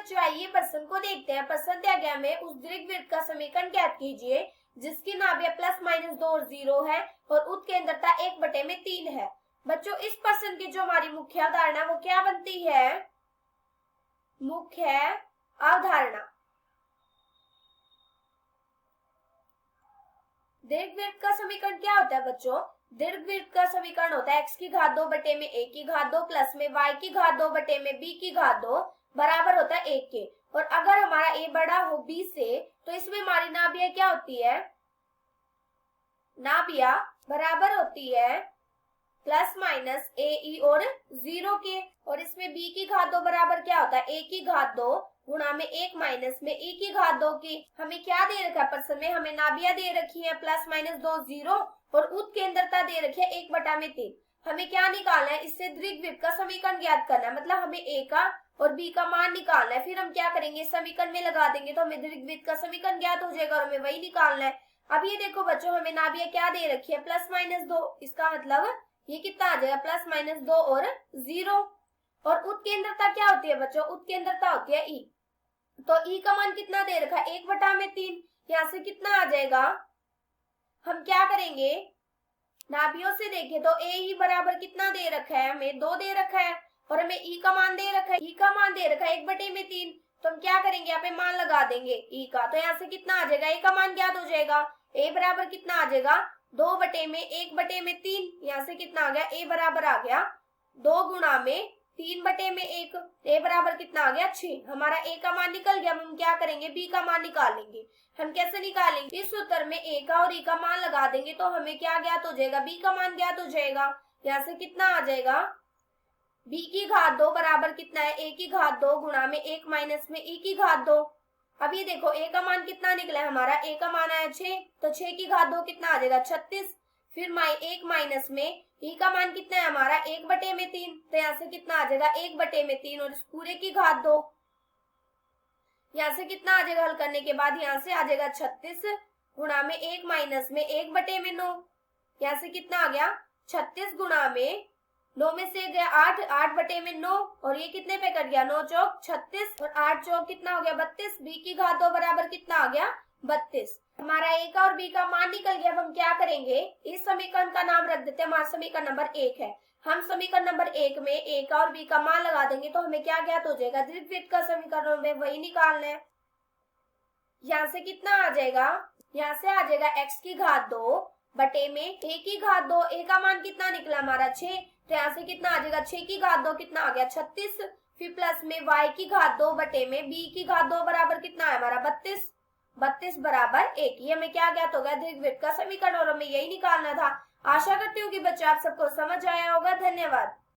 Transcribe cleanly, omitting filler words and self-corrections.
बच्चों आइए प्रश्न को देखते हैं। प्रश्न दिया गया हमें उस दीर्घवृत्त का समीकरण ज्ञात कीजिए जिसकी नाभियां प्लस माइनस 2 और 0 है और उत्केंद्रता 1/3 है। बच्चों इस प्रश्न की जो हमारी मुख्य अवधारणा वो क्या बनती है? मुख्य अवधारणा। दीर्घवृत्त का समीकरण क्या होता है बच्चों? दीर्घवृत्त का समीकरण होता है x की घात 2 बटे में a की घात 2 प्लस में y की घात 2 बटे में b की घात 2 बराबर होता है 1 के। और अगर हमारा a बड़ा हो b से तो इसमें हमारी नाभियां क्या होती है? नाभियां बराबर होती है प्लस माइनस a e और 0 के। और इसमें b की घात 2 बराबर क्या होता है? a की घात 2 गुणा में 1 माइनस में e की घात 2 की। हमें क्या दे रखा है प्रश्न में? हमें नाभियां दे रखी है प्लस माइनस 2 0 और उत्केंद्रता दे रखी है 1/3। हमें क्या निकालना है? इससे दीर्घवृत्त का समीकरण ज्ञात करना है, मतलब हमें a का और b का मान निकालना है। फिर हम क्या करेंगे? समीकरण में लगा देंगे तो हमें दीर्घवृत्त का समीकरण ज्ञात हो जाएगा और हमें वही निकालना है। अब ये देखो बच्चों, हमें नाभियां क्या दे रखी है? Plus minus 2। इसका मतलब ये कितना आ जाएगा? प्लस माइनस 2 और 0। और उत्केंद्रता क्या होती है बच्चों? उत्केंद्रता होती है ई। तो ई का मान कितना दे रखा है? 1/3। यहाँ से कितना आ जाएगा? हम क्या करेंगे? नाभियों से देखें तो ए ही बराबर कितना दे रखा है? हमें 2 दे रखा है और हमें ई का मान दे रखा है। ई का मान दे रखा है 1/3। तो हम क्या करेंगे? यहाँ पे मान लगा देंगे ई का। तो यहाँ से कितना आ जाएगा? ए का मान ज्ञात हो जाएगा। ए बराबर कितना आ जाएगा? 2/1/3। यहाँ से कितना आ गया? ए बराबर आ गया 2 गुणा में 3/1। ए बराबर कितना आ गया? 6। हमारा ए का मान निकल गया। हम क्या करेंगे? बी का मान निकालेंगे। हम कैसे निकालेंगे? इस सूत्र में ए का और ई का मान लगा देंगे तो हमें क्या ज्ञात हो जाएगा? बी का मान ज्ञात हो जाएगा। यहाँ से कितना आ जाएगा? बी की घात 2 बराबर कितना है? ए की घात 2 गुणा में 1 माइनस में ई की घात 2। अब ये देखो ए का मान कितना निकला है हमारा? ए का मान आया 6, तो 6 की घात 2 कितना आ जाएगा? 36। फिर 1 माइनस में ई का मान कितना है हमारा? 1/3। तो यहाँ से कितना आ जाएगा? 1/3 और इस पूरे की घात 2। यहाँ से कितना आ जाएगा हल करने के बाद? यहाँ से आ जाएगा 36 गुणा में 1 माइनस में 1/9। यहाँ से कितना आ गया? 36 गुणा में 9 में से गया 8, 8/9 और ये कितने पे कट गया? 9 चौक 36 और 8 चौक कितना हो गया? 32। बी की घात 2 बराबर कितना आ गया? 32। हमारा ए का और बी का मान निकल गया। अब हम क्या करेंगे? इस समीकरण का नाम रख देते हैं, हमारा समीकरण नंबर 1 है। हम समीकरण नंबर 1 में ए का और बी का मान लगा देंगे तो हमें क्या ज्ञात हो जाएगा? दीर्घवृत्त का समीकरण में वही निकालना है। यहाँ से कितना आ जाएगा? यहाँ से आ जाएगा x की घात 2 बटे में a की घात 2। a का मान कितना निकला हमारा? 6। तो यहाँ से कितना आ जाएगा? 6 की घात 2 कितना आ गया? 36। फिर प्लस में y की घात 2 बटे में b की घात 2 बराबर कितना है हमारा? 32। 32 बराबर 1। ये हमें क्या ज्ञात हो गया? दीर्घवृत्त का समीकरण और हमें यही निकालना था। आशा करती हूँ कि बच्चे आप सबको समझ आया होगा। धन्यवाद।